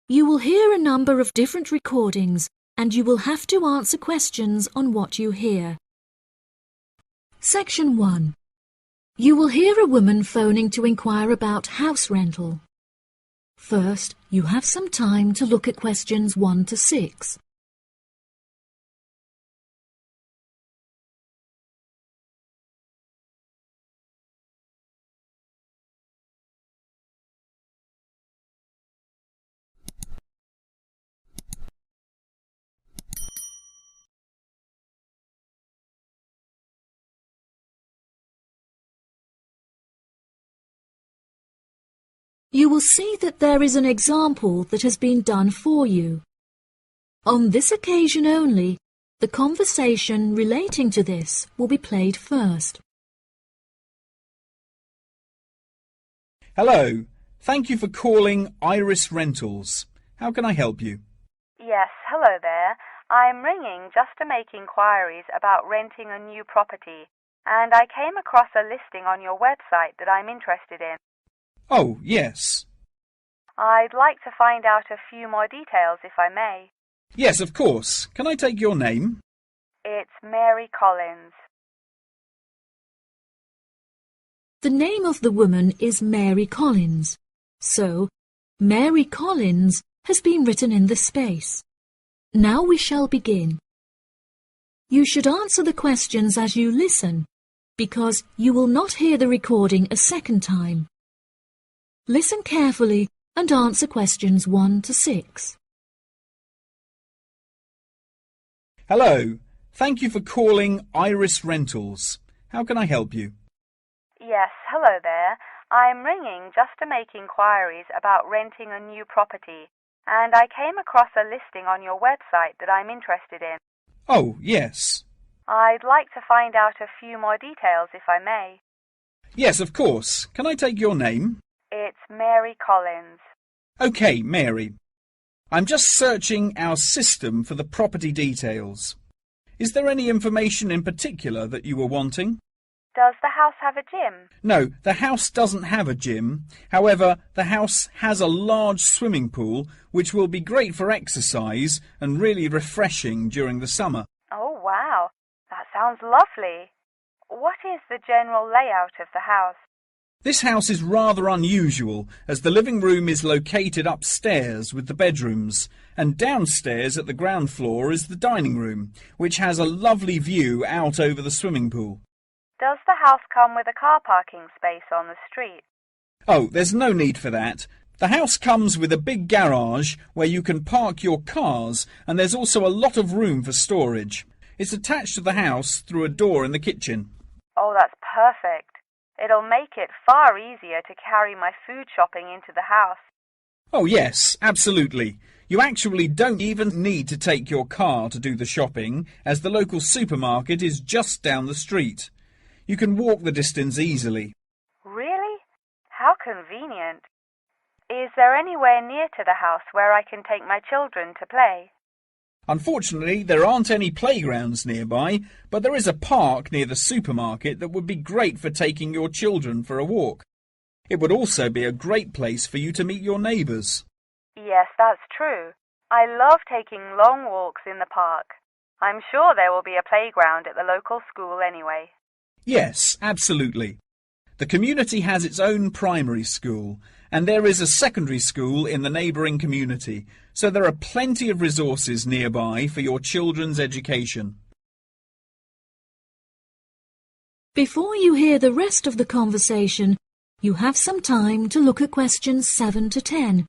You will hear a number of different recordings and you will have to answer questions on what you hear. Section 1. You will hear a woman phoning to inquire about house rental. First, you have some time to look at questions 1 to 6. You will see that there is an example that has been done for you. On this occasion only, the conversation relating to this will be played first. Hello, thank you for calling Iris Rentals. How can I help you? Yes, hello there. I'm ringing just to make inquiries about renting a new property, and I came across a listing on your website that I'm interested in. Oh, yes. I'd like to find out a few more details, if I may. Yes, of course. Can I take your name? It's Mary Collins. The name of the woman is Mary Collins, so Mary Collins has been written in the space. Now we shall begin. You should answer the questions as you listen, because you will not hear the recording a second time. Listen carefully and answer questions 1 to 6. Hello, thank you for calling Iris Rentals. How can I help you? Yes, hello there. I'm ringing just to make inquiries about renting a new property, and I came across a listing on your website that I'm interested in. Oh, yes. I'd like to find out a few more details, if I may. Yes, of course. Can I take your name? It's Mary Collins. OK, Mary. I'm just searching our system for the property details. Is there any information in particular that you were wanting? Does the house have a gym? No, the house doesn't have a gym. However, the house has a large swimming pool, which will be great for exercise and really refreshing during the summer. Oh, wow. That sounds lovely. What is the general layout of the house? This house is rather unusual, as the living room is located upstairs with the bedrooms, and downstairs at the ground floor is the dining room, which has a lovely view out over the swimming pool. Does the house come with a car parking space on the street? Oh, there's no need for that. The house comes with a big garage where you can park your cars, and there's also a lot of room for storage. It's attached to the house through a door in the kitchen. Oh, that's perfect. It'll make it far easier to carry my food shopping into the house. Oh, yes, absolutely. You actually don't even need to take your car to do the shopping, as the local supermarket is just down the street. You can walk the distance easily. Really? How convenient. Is there anywhere near to the house where I can take my children to play? Unfortunately, there aren't any playgrounds nearby, but there is a park near the supermarket that would be great for taking your children for a walk. It would also be a great place for you to meet your neighbours. Yes, that's true. I love taking long walks in the park. I'm sure there will be a playground at the local school anyway. Yes, absolutely. The community has its own primary school, and there is a secondary school in the neighbouring community, so there are plenty of resources nearby for your children's education. Before you hear the rest of the conversation, you have some time to look at questions 7 to 10.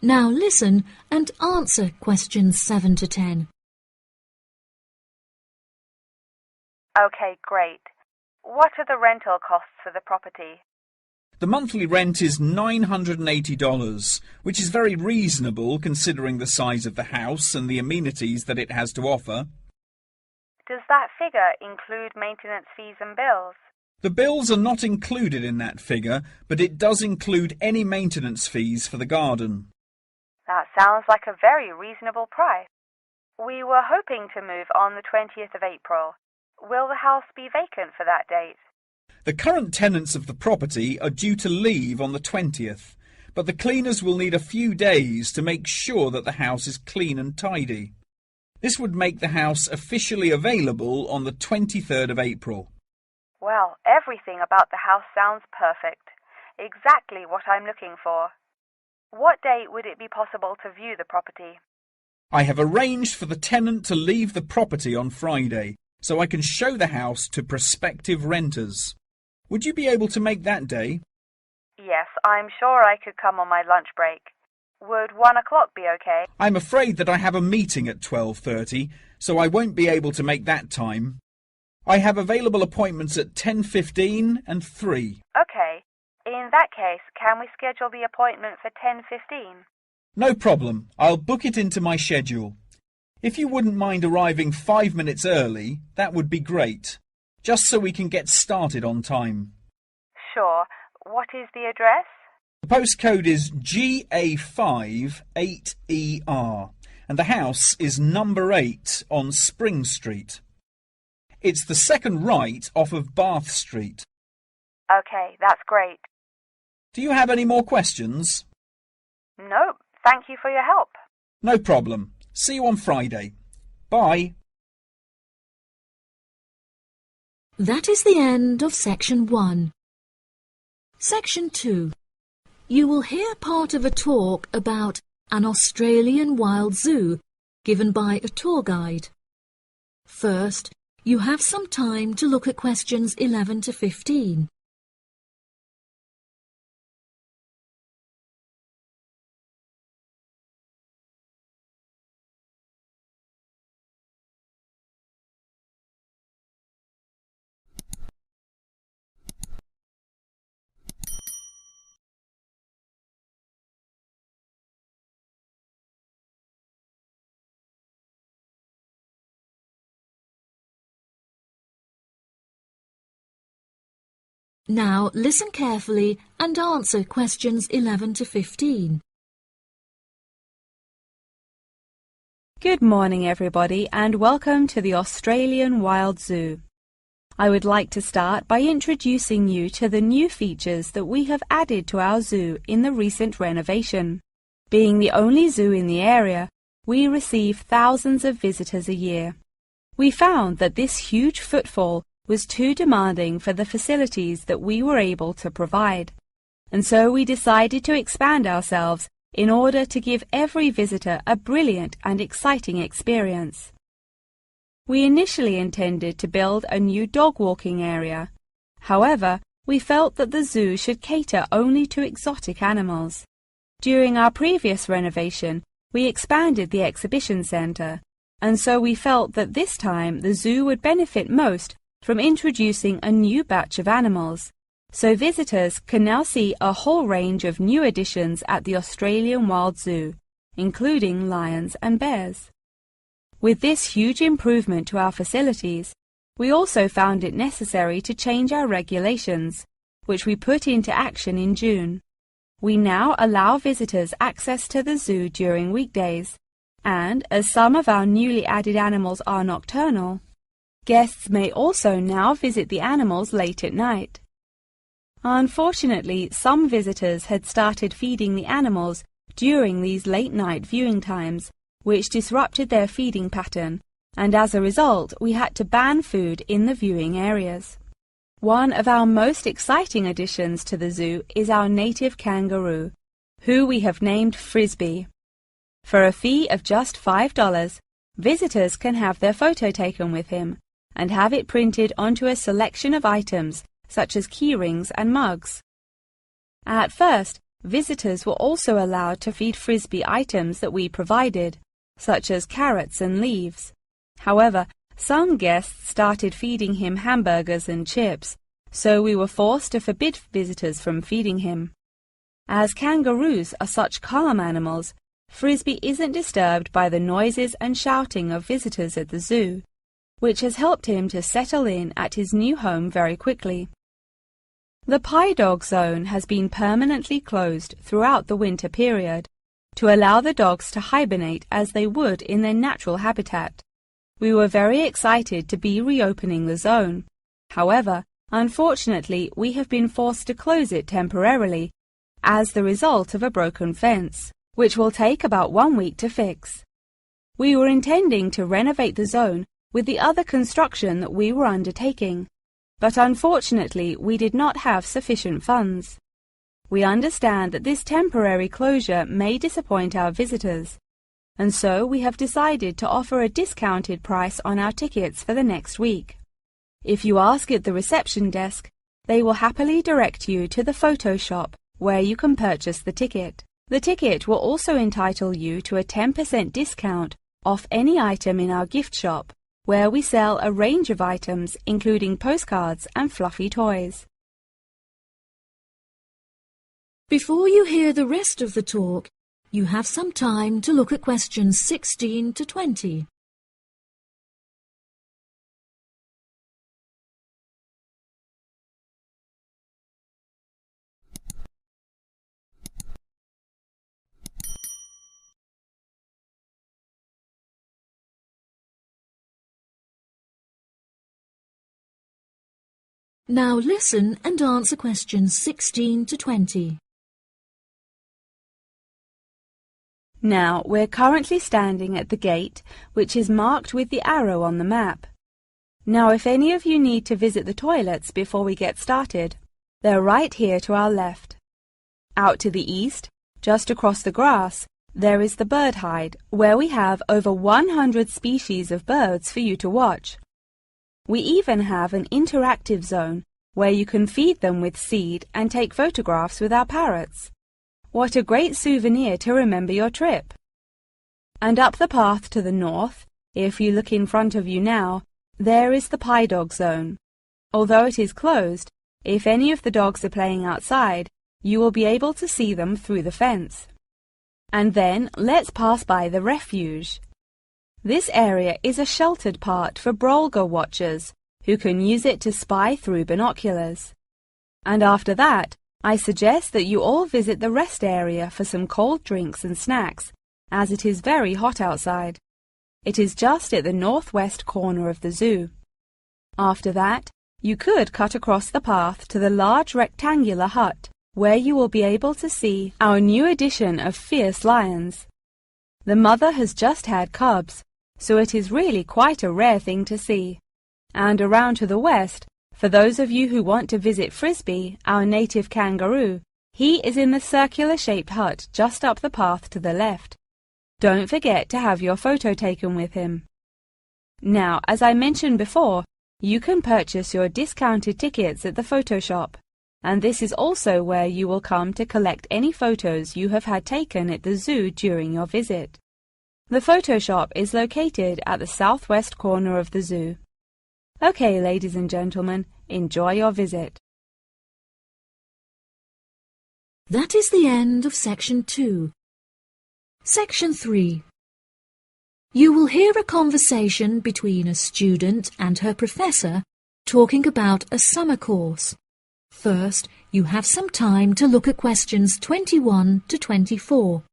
Now listen and answer questions 7 to 10. Okay, great. What are the rental costs for the property? The monthly rent is $980, which is very reasonable considering the size of the house and the amenities that it has to offer. Does that figure include maintenance fees and bills? The bills are not included in that figure, but it does include any maintenance fees for the garden. That sounds like a very reasonable price. We were hoping to move on the 20th of April. Will the house be vacant for that date? The current tenants of the property are due to leave on the 20th, but the cleaners will need a few days to make sure that the house is clean and tidy. This would make the house officially available on the 23rd of April. Well, everything about the house sounds perfect. Exactly what I'm looking for. What date would it be possible to view the property? I have arranged for the tenant to leave the property on Friday, so I can show the house to prospective renters. Would you be able to make that day? Yes, I'm sure I could come on my lunch break. Would 1 o'clock be okay? I'm afraid that I have a meeting at 12:30, so I won't be able to make that time. I have available appointments at 10:15 and 3. Okay. In that case, can we schedule the appointment for 10:15? No problem. I'll book it into my schedule. If you wouldn't mind arriving 5 minutes early, that would be great, just so we can get started on time. Sure. What is the address? The postcode is GA5 8ER, and the house is number 8 on Spring Street. It's the second right off of Bath Street. Okay, that's great. Do you have any more questions? Nope. Thank you for your help. No problem. See you on Friday. Bye. That is the end of Section 1. Section 2. You will hear part of a talk about an Australian wild zoo given by a tour guide. First, you have some time to look at questions 11 to 15. Now listen carefully and answer questions 11 to 15. Good morning, everybody, and welcome to the Australian Wild Zoo. I would like to start by introducing you to the new features that we have added to our zoo in the recent renovation. Being the only zoo in the area, we receive thousands of visitors a year. We found that this huge footfall was too demanding for the facilities that we were able to provide, and so we decided to expand ourselves in order to give every visitor a brilliant and exciting experience. We initially intended to build a new dog walking area. However, we felt that the zoo should cater only to exotic animals. During our previous renovation, we expanded the exhibition centre, and so we felt that this time the zoo would benefit most from introducing a new batch of animals, so visitors can now see a whole range of new additions at the Australian Wild Zoo, including lions and bears. With this huge improvement to our facilities, we also found it necessary to change our regulations, which we put into action in June. We now allow visitors access to the zoo during weekdays, and as some of our newly added animals are nocturnal, guests may also now visit the animals late at night. Unfortunately, some visitors had started feeding the animals during these late-night viewing times, which disrupted their feeding pattern, and as a result, we had to ban food in the viewing areas. One of our most exciting additions to the zoo is our native kangaroo, who we have named Frisbee. For a fee of just $5, visitors can have their photo taken with him and have it printed onto a selection of items such as keyrings and mugs. At first, visitors were also allowed to feed Frisbee items that we provided, such as carrots and leaves. However, some guests started feeding him hamburgers and chips, so we were forced to forbid visitors from feeding him. As kangaroos are such calm animals, Frisbee isn't disturbed by the noises and shouting of visitors at the zoo, which has helped him to settle in at his new home very quickly. The Pie Dog Zone has been permanently closed throughout the winter period to allow the dogs to hibernate as they would in their natural habitat. We were very excited to be reopening the zone. However, unfortunately, we have been forced to close it temporarily as the result of a broken fence, which will take about 1 week to fix. We were intending to renovate the zone with the other construction that we were undertaking, but unfortunately we did not have sufficient funds. We understand that this temporary closure may disappoint our visitors, and so we have decided to offer a discounted price on our tickets for the next week. If you ask at the reception desk, they will happily direct you to the photo shop where you can purchase the ticket. The ticket will also entitle you to a 10% discount off any item in our gift shop, where we sell a range of items including postcards and fluffy toys. Before you hear the rest of the talk, you have some time to look at questions 16 to 20. Now listen and answer questions 16 to 20. Now, we're currently standing at the gate, which is marked with the arrow on the map. Now, if any of you need to visit the toilets before we get started, they're right here to our left. Out to the east, just across the grass, there is the bird hide, where we have over 100 species of birds for you to watch. We even have an interactive zone where you can feed them with seed and take photographs with our parrots. What a great souvenir to remember your trip! And up the path to the north, if you look in front of you now, there is the Pie Dog Zone. Although it is closed, if any of the dogs are playing outside, you will be able to see them through the fence. And then let's pass by the refuge. This area is a sheltered part for Brolga watchers, who can use it to spy through binoculars. And after that, I suggest that you all visit the rest area for some cold drinks and snacks, as it is very hot outside. It is just at the northwest corner of the zoo. After that, you could cut across the path to the large rectangular hut, where you will be able to see our new edition of fierce lions. The mother has just had cubs, so it is really quite a rare thing to see. And around to the west, for those of you who want to visit Frisbee, our native kangaroo, he is in the circular-shaped hut just up the path to the left. Don't forget to have your photo taken with him. Now, as I mentioned before, you can purchase your discounted tickets at the photo shop, and this is also where you will come to collect any photos you have had taken at the zoo during your visit. The photo shop is located at the southwest corner of the zoo. Okay, ladies and gentlemen, enjoy your visit. That is the end of Section 2. Section 3. You will hear a conversation between a student and her professor talking about a summer course. First, you have some time to look at questions 21 to 24.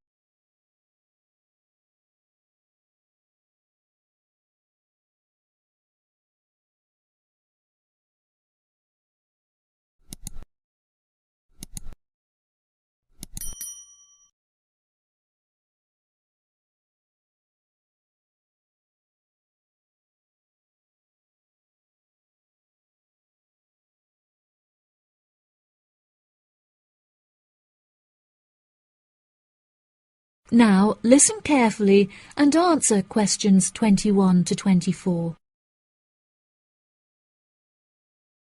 Now, listen carefully and answer questions 21 to 24.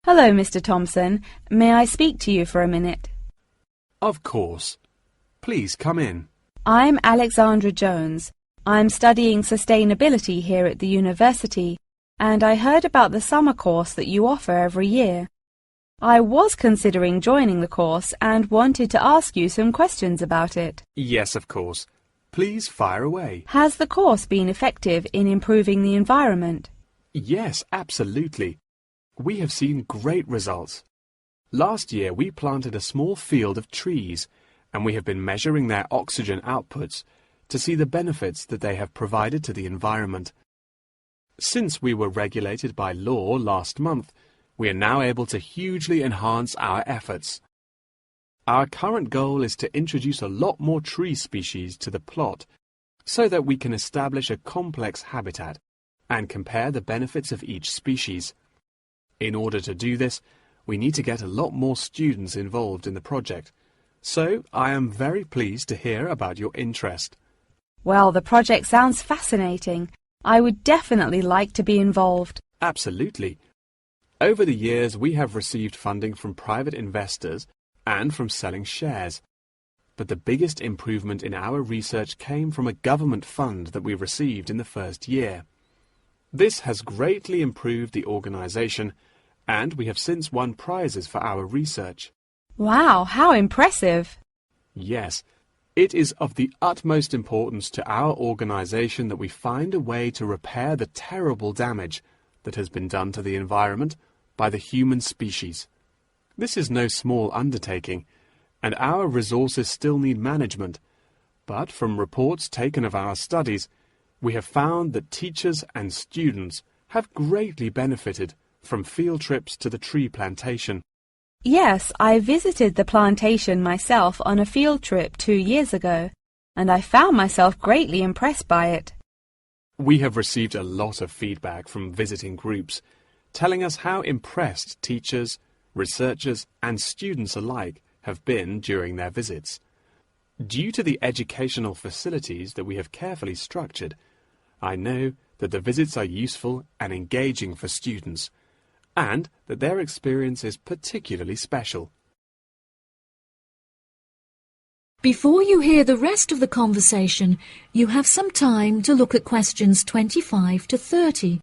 Hello, Mr. Thompson. May I speak to you for a minute? Of course. Please come in. I'm Alexandra Jones. I'm studying sustainability here at the university, and I heard about the summer course that you offer every year. I was considering joining the course and wanted to ask you some questions about it. Yes, of course. Please fire away. Has the course been effective in improving the environment? Yes, absolutely. We have seen great results. Last year we planted a small field of trees, and we have been measuring their oxygen outputs to see the benefits that they have provided to the environment. Since we were regulated by law last month, we are now able to hugely enhance our efforts. Our current goal is to introduce a lot more tree species to the plot so that we can establish a complex habitat and compare the benefits of each species. In order to do this, we need to get a lot more students involved in the project. So I am very pleased to hear about your interest. Well, the project sounds fascinating. I would definitely like to be involved. Absolutely. Over the years, we have received funding from private investors and from selling shares. But the biggest improvement in our research came from a government fund that we received in the first year. This has greatly improved the organization, and we have since won prizes for our research. Wow, how impressive! Yes, it is of the utmost importance to our organization that we find a way to repair the terrible damage that has been done to the environment by the human species. This is no small undertaking, and our resources still need management. But from reports taken of our studies, we have found that teachers and students have greatly benefited from field trips to the tree plantation. Yes, I visited the plantation myself on a field trip 2 years ago, and I found myself greatly impressed by it. We have received a lot of feedback from visiting groups, telling us how impressed teachers, researchers, and students alike have been during their visits. Due to the educational facilities that we have carefully structured, I know that the visits are useful and engaging for students, and that their experience is particularly special. Before you hear the rest of the conversation, you have some time to look at questions 25 to 30.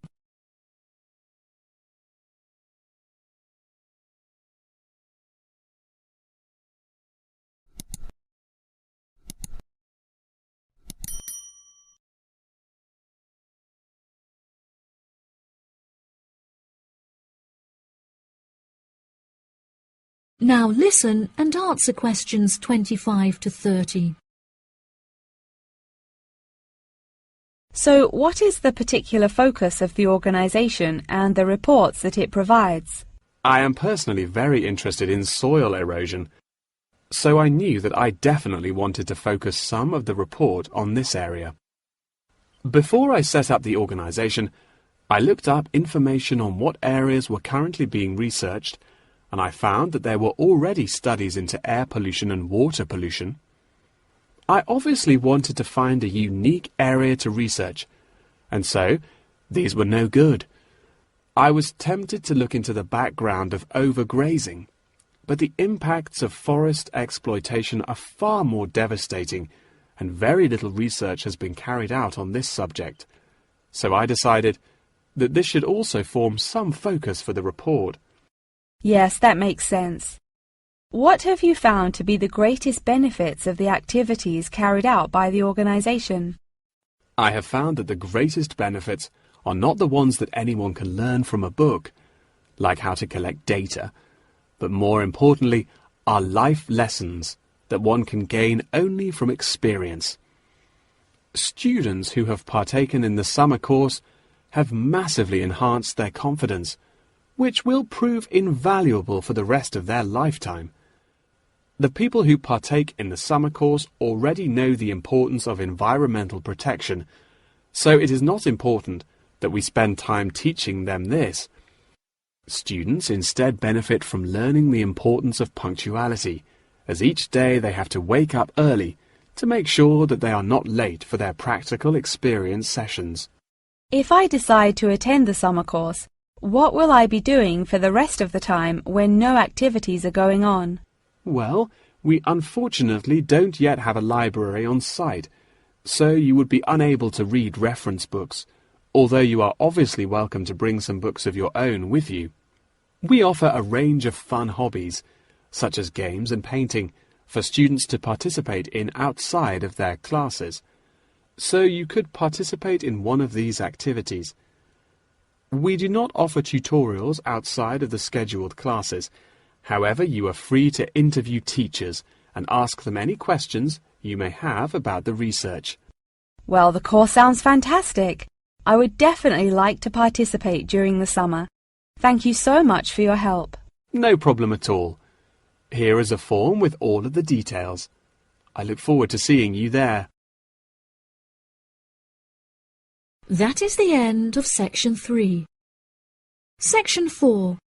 Now listen and answer questions 25 to 30. So, what is the particular focus of the organization and the reports that it provides? I am personally very interested in soil erosion, so I knew that I definitely wanted to focus some of the report on this area. Before I set up the organization, I looked up information on what areas were currently being researched, and I found that there were already studies into air pollution and water pollution. I obviously wanted to find a unique area to research, and so these were no good. I was tempted to look into the background of overgrazing, but the impacts of forest exploitation are far more devastating, and very little research has been carried out on this subject. So I decided that this should also form some focus for the report. Yes, that makes sense. What have you found to be the greatest benefits of the activities carried out by the organization? I have found that the greatest benefits are not the ones that anyone can learn from a book, like how to collect data, but more importantly are life lessons that one can gain only from experience. Students who have partaken in the summer course have massively enhanced their confidence, which will prove invaluable for the rest of their lifetime. The people who partake in the summer course already know the importance of environmental protection, so it is not important that we spend time teaching them this. Students instead benefit from learning the importance of punctuality, as each day they have to wake up early to make sure that they are not late for their practical experience sessions. If I decide to attend the summer course, what will I be doing for the rest of the time when no activities are going on? Well, we unfortunately don't yet have a library on site, so you would be unable to read reference books, although you are obviously welcome to bring some books of your own with you. We offer a range of fun hobbies, such as games and painting, for students to participate in outside of their classes, so you could participate in one of these activities. We do not offer tutorials outside of the scheduled classes. However, you are free to interview teachers and ask them any questions you may have about the research. Well, the course sounds fantastic. I would definitely like to participate during the summer. Thank you so much for your help. No problem at all. Here is a form with all of the details. I look forward to seeing you there. That is the end of Section 3. Section 4.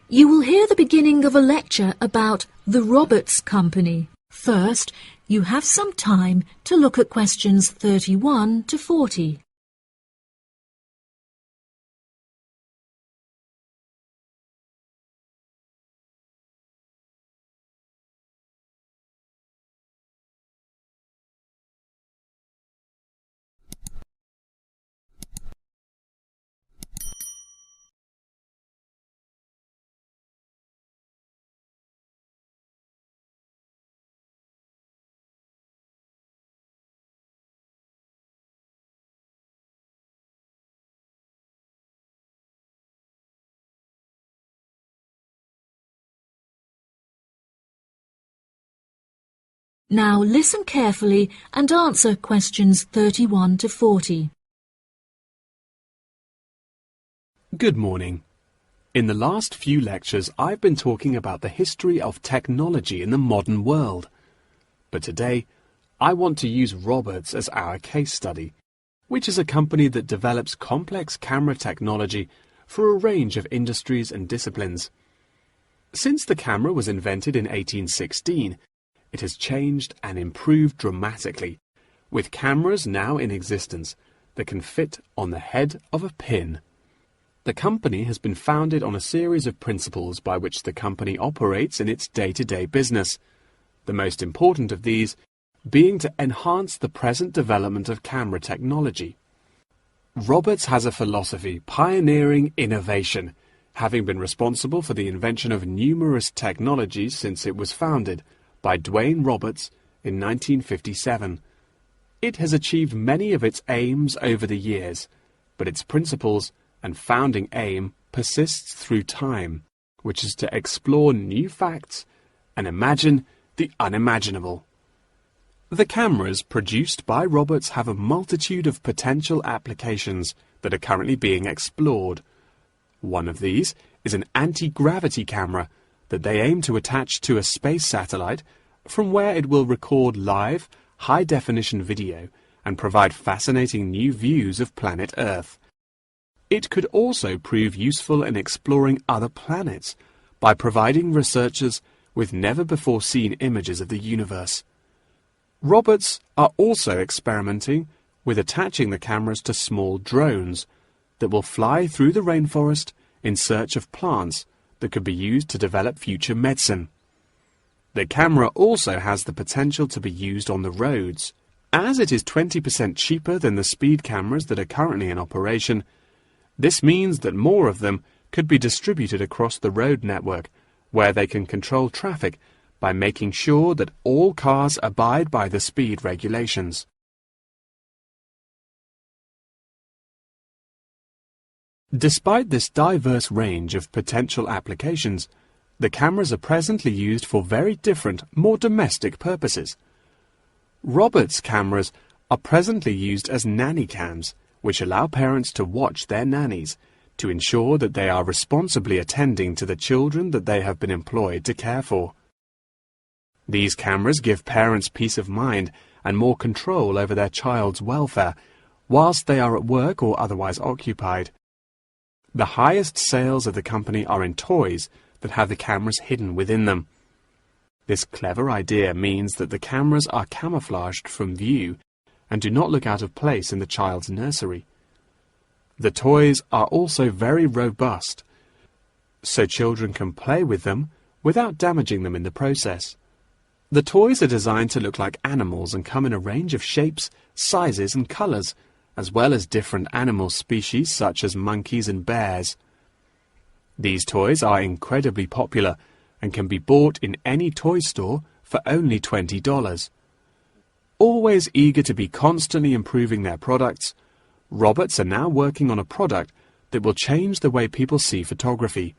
You will hear the beginning of a lecture about the Roberts Company. First, you have some time to look at questions 31 to 40. Now listen carefully and answer questions 31 to 40. Good morning. In the last few lectures, I've been talking about the history of technology in the modern world. But today, I want to use Roberts as our case study, which is a company that develops complex camera technology for a range of industries and disciplines. Since the camera was invented in 1816, it has changed and improved dramatically, with cameras now in existence that can fit on the head of a pin. The company has been founded on a series of principles by which the company operates in its day-to-day business, the most important of these being to enhance the present development of camera technology. Roberts has a philosophy pioneering innovation, having been responsible for the invention of numerous technologies since it was founded by Dwayne Roberts in 1957. It has achieved many of its aims over the years, but its principles and founding aim persists through time, which is to explore new facts and imagine the unimaginable. The cameras produced by Roberts have a multitude of potential applications that are currently being explored. One of these is an anti-gravity camera that they aim to attach to a space satellite from where it will record live, high-definition video and provide fascinating new views of planet Earth. It could also prove useful in exploring other planets by providing researchers with never-before-seen images of the universe. Roberts are also experimenting with attaching the cameras to small drones that will fly through the rainforest in search of plants that could be used to develop future medicine. The camera also has the potential to be used on the roads. As it is 20% cheaper than the speed cameras that are currently in operation, this means that more of them could be distributed across the road network, where they can control traffic by making sure that all cars abide by the speed regulations. Despite this diverse range of potential applications, the cameras are presently used for very different, more domestic purposes. Roberts cameras are presently used as nanny cams, which allow parents to watch their nannies to ensure that they are responsibly attending to the children that they have been employed to care for. These cameras give parents peace of mind and more control over their child's welfare whilst they are at work or otherwise occupied. The highest sales of the company are in toys that have the cameras hidden within them. This clever idea means that the cameras are camouflaged from view and do not look out of place in the child's nursery. The toys are also very robust, so children can play with them without damaging them in the process. The toys are designed to look like animals and come in a range of shapes, sizes and colours, as well as different animal species such as monkeys and bears. These toys are incredibly popular and can be bought in any toy store for only $20. Always eager to be constantly improving their products, Roberts are now working on a product that will change the way people see photography.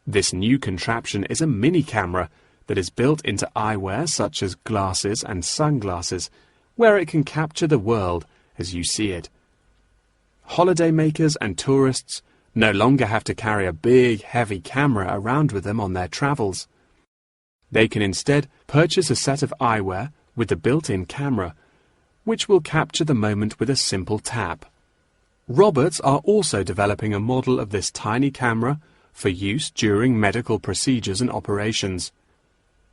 This new contraption is a mini camera that is built into eyewear such as glasses and sunglasses, where it can capture the world as you see it. Holidaymakers and tourists no longer have to carry a big, heavy camera around with them on their travels. They can instead purchase a set of eyewear with the built-in camera, which will capture the moment with a simple tap. Roberts are also developing a model of this tiny camera for use during medical procedures and operations.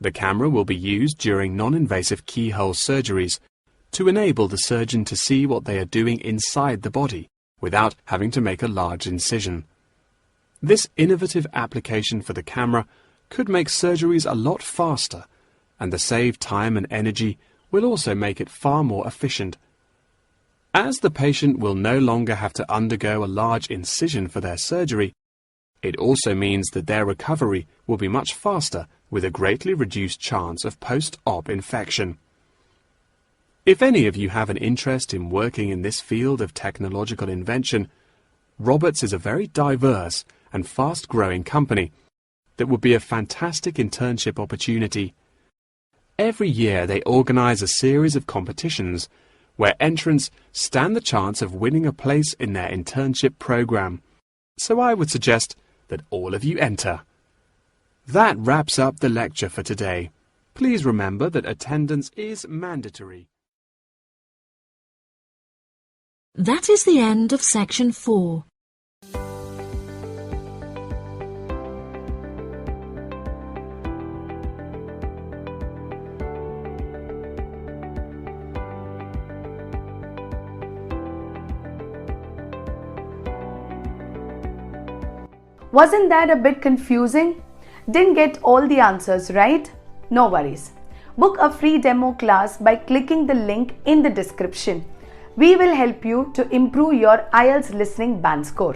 The camera will be used during non-invasive keyhole surgeries to enable the surgeon to see what they are doing inside the body without having to make a large incision. This innovative application for the camera could make surgeries a lot faster, and the saved time and energy will also make it far more efficient. As the patient will no longer have to undergo a large incision for their surgery, it also means that their recovery will be much faster with a greatly reduced chance of post-op infection. If any of you have an interest in working in this field of technological invention, Roberts is a very diverse and fast-growing company that would be a fantastic internship opportunity. Every year they organize a series of competitions where entrants stand the chance of winning a place in their internship program. So I would suggest that all of you enter. That wraps up the lecture for today. Please remember that attendance is mandatory. That is the end of section 4. Wasn't that a bit confusing? Didn't get all the answers right? No worries. Book a free demo class by clicking the link in the description. We will help you to improve your IELTS listening band score.